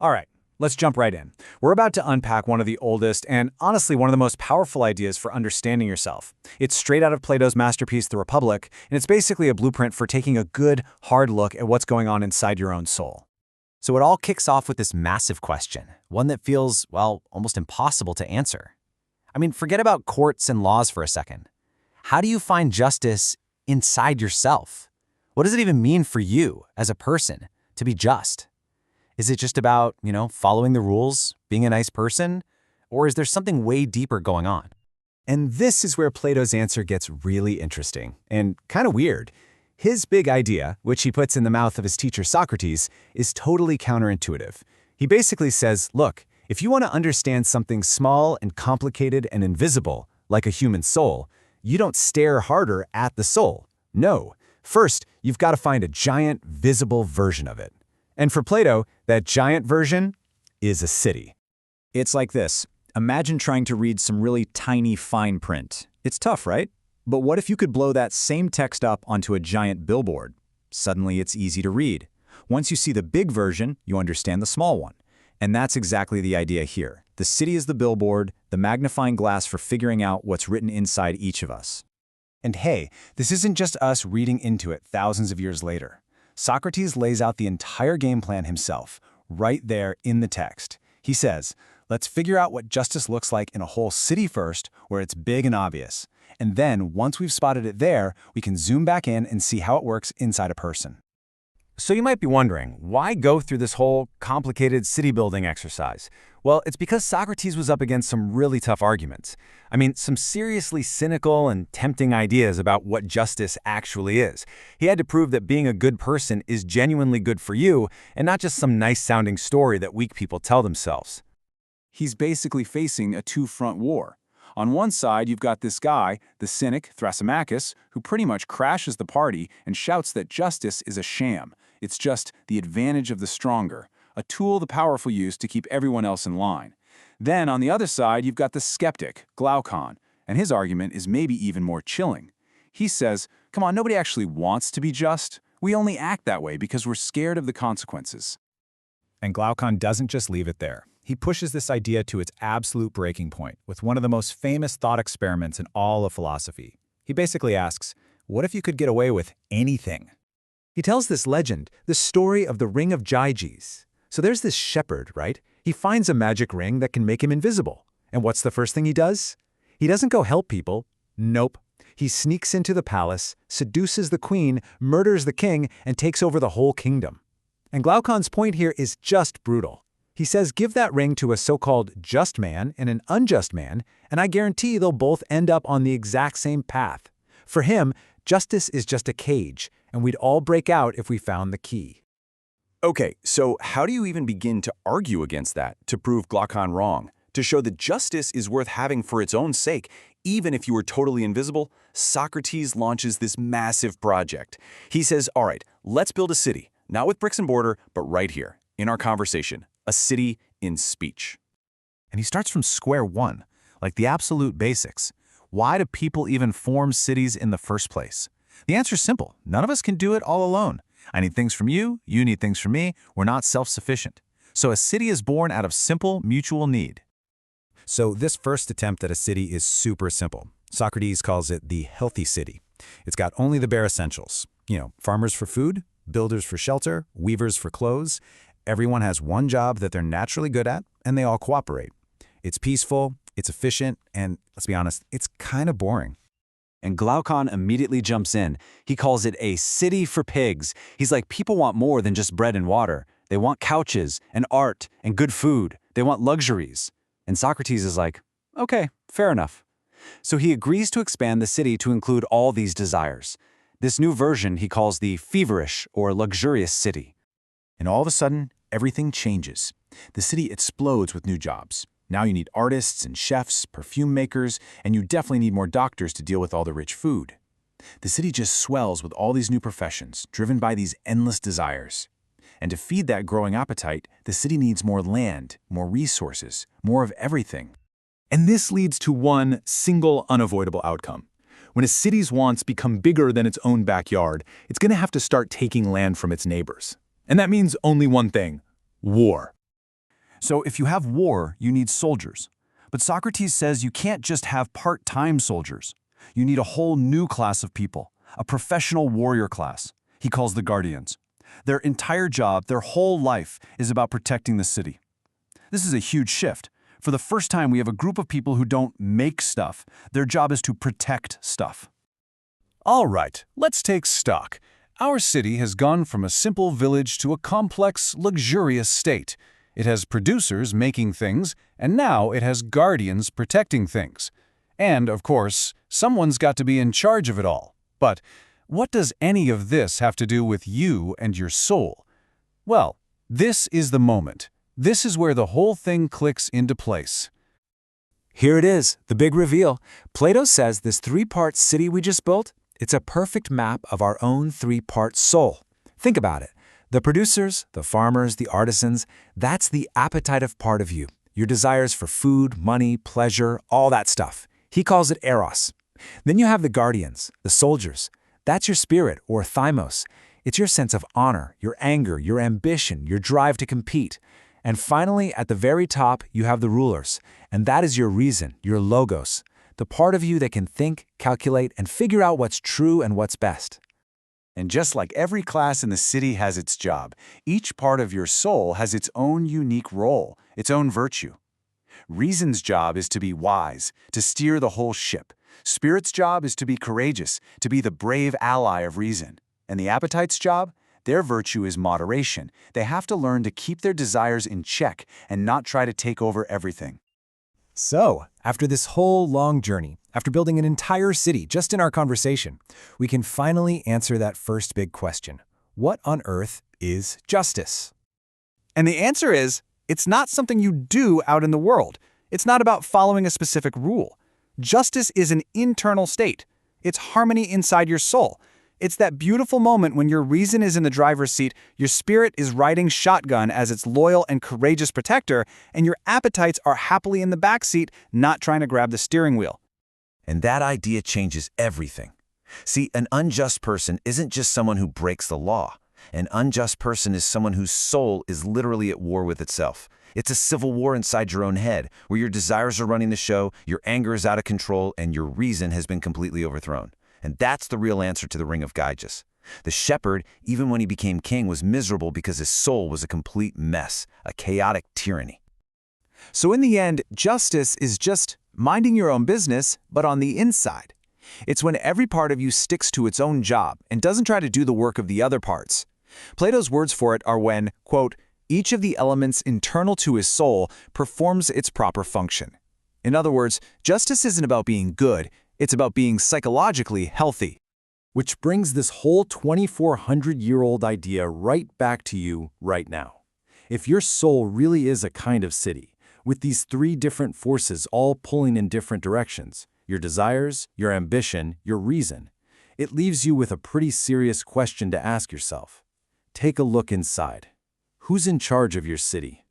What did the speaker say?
All right, let's jump right in. We're about to unpack one of the oldest and honestly one of the most powerful ideas for understanding yourself. It's straight out of Plato's masterpiece, The Republic, and it's basically a blueprint for taking a good, hard look at what's going on inside your own soul. So it all kicks off with this massive question, one that feels, well, almost impossible to answer. I mean, forget about courts and laws for a second. How do you find justice inside yourself? What does it even mean for you as a person to be just? Is it just about, following the rules, being a nice person? Or is there something way deeper going on? And this is where Plato's answer gets really interesting and kind of weird. His big idea, which he puts in the mouth of his teacher Socrates, is totally counterintuitive. He basically says, look, if you want to understand something small and complicated and invisible, like a human soul, you don't stare harder at the soul. No. First, you've got to find a giant, visible version of it. And for Plato, that giant version is a city. It's like this. Imagine trying to read some really tiny fine print. It's tough, right? But what if you could blow that same text up onto a giant billboard? Suddenly it's easy to read. Once you see the big version, you understand the small one. And that's exactly the idea here. The city is the billboard, the magnifying glass for figuring out what's written inside each of us. And hey, this isn't just us reading into it thousands of years later. Socrates lays out the entire game plan himself, right there in the text. He says, let's figure out what justice looks like in a whole city first, where it's big and obvious. And then, once we've spotted it there, we can zoom back in and see how it works inside a person. So you might be wondering, why go through this whole complicated city-building exercise? Well, it's because Socrates was up against some really tough arguments. I mean, some seriously cynical and tempting ideas about what justice actually is. He had to prove that being a good person is genuinely good for you, and not just some nice-sounding story that weak people tell themselves. He's basically facing a two-front war. On one side, you've got this guy, the cynic Thrasymachus, who pretty much crashes the party and shouts that justice is a sham. It's just the advantage of the stronger, a tool the powerful use to keep everyone else in line. Then, on the other side, you've got the skeptic, Glaucon, and his argument is maybe even more chilling. He says, come on, nobody actually wants to be just. We only act that way because we're scared of the consequences. And Glaucon doesn't just leave it there. He pushes this idea to its absolute breaking point with one of the most famous thought experiments in all of philosophy. He basically asks, what if you could get away with anything? He tells this legend, the story of the ring of Gyges. So there's this shepherd, right? He finds a magic ring that can make him invisible. And what's the first thing he does? He doesn't go help people. Nope. He sneaks into the palace, seduces the queen, murders the king, and takes over the whole kingdom. And Glaucon's point here is just brutal. He says give that ring to a so-called just man and an unjust man, and I guarantee they'll both end up on the exact same path. For him, justice is just a cage, and we'd all break out if we found the key. Okay, so how do you even begin to argue against that, to prove Glaucon wrong? To show that justice is worth having for its own sake, even if you were totally invisible? Socrates launches this massive project. He says, all right, let's build a city, not with bricks and mortar, but right here, in our conversation. A city in speech. And he starts from square one, like the absolute basics. Why do people even form cities in the first place? The answer is simple. None of us can do it all alone. I need things from you, you need things from me. We're not self-sufficient. So a city is born out of simple mutual need. So this first attempt at a city is super simple. Socrates calls it the healthy city. It's got only the bare essentials. Farmers for food, builders for shelter, weavers for clothes. Everyone has one job that they're naturally good at, and they all cooperate. It's peaceful, it's efficient, and let's be honest, it's kind of boring. And Glaucon immediately jumps in. He calls it a city for pigs. He's like, people want more than just bread and water. They want couches and art and good food. They want luxuries. And Socrates is like, okay, fair enough. So he agrees to expand the city to include all these desires. This new version he calls the feverish or luxurious city. And all of a sudden, everything changes. The city explodes with new jobs. Now you need artists and chefs, perfume makers, and you definitely need more doctors to deal with all the rich food. The city just swells with all these new professions, driven by these endless desires. And to feed that growing appetite, the city needs more land, more resources, more of everything. And this leads to one single unavoidable outcome. When a city's wants become bigger than its own backyard, it's going to have to start taking land from its neighbors. And that means only one thing: war. So if you have war, you need soldiers. But Socrates says you can't just have part-time soldiers. You need a whole new class of people, a professional warrior class. He calls the guardians. Their entire job, their whole life, is about protecting the city. This is a huge shift. For the first time, we have a group of people who don't make stuff. Their job is to protect stuff. All right, let's take stock. Our city has gone from a simple village to a complex, luxurious state. It has producers making things, and now it has guardians protecting things. And, of course, someone's got to be in charge of it all. But what does any of this have to do with you and your soul? Well, this is the moment. This is where the whole thing clicks into place. Here it is, the big reveal. Plato says this three-part city we just built, it's a perfect map of our own three-part soul. Think about it. The producers, the farmers, the artisans, that's the appetitive part of you. Your desires for food, money, pleasure, all that stuff. He calls it eros. Then you have the guardians, the soldiers. That's your spirit, or thymos. It's your sense of honor, your anger, your ambition, your drive to compete. And finally, at the very top, you have the rulers. And that is your reason, your logos, the part of you that can think, calculate, and figure out what's true and what's best. And just like every class in the city has its job, each part of your soul has its own unique role, its own virtue. Reason's job is to be wise, to steer the whole ship. Spirit's job is to be courageous, to be the brave ally of reason. And the appetite's job? Their virtue is moderation. They have to learn to keep their desires in check and not try to take over everything. So, after this whole long journey, after building an entire city just in our conversation, we can finally answer that first big question. What on earth is justice? And the answer is, it's not something you do out in the world. It's not about following a specific rule. Justice is an internal state. It's harmony inside your soul. It's that beautiful moment when your reason is in the driver's seat, your spirit is riding shotgun as its loyal and courageous protector, and your appetites are happily in the back seat, not trying to grab the steering wheel. And that idea changes everything. See, an unjust person isn't just someone who breaks the law. An unjust person is someone whose soul is literally at war with itself. It's a civil war inside your own head, where your desires are running the show, your anger is out of control, and your reason has been completely overthrown. And that's the real answer to the Ring of Gyges. The shepherd, even when he became king, was miserable because his soul was a complete mess, a chaotic tyranny. So in the end, justice is just minding your own business, but on the inside. It's when every part of you sticks to its own job and doesn't try to do the work of the other parts. Plato's words for it are when, quote, each of the elements internal to his soul performs its proper function. In other words, justice isn't about being good, it's about being psychologically healthy. Which brings this whole 2,400-year-old idea right back to you right now. If your soul really is a kind of city, with these three different forces all pulling in different directions, your desires, your ambition, your reason, it leaves you with a pretty serious question to ask yourself. Take a look inside. Who's in charge of your city?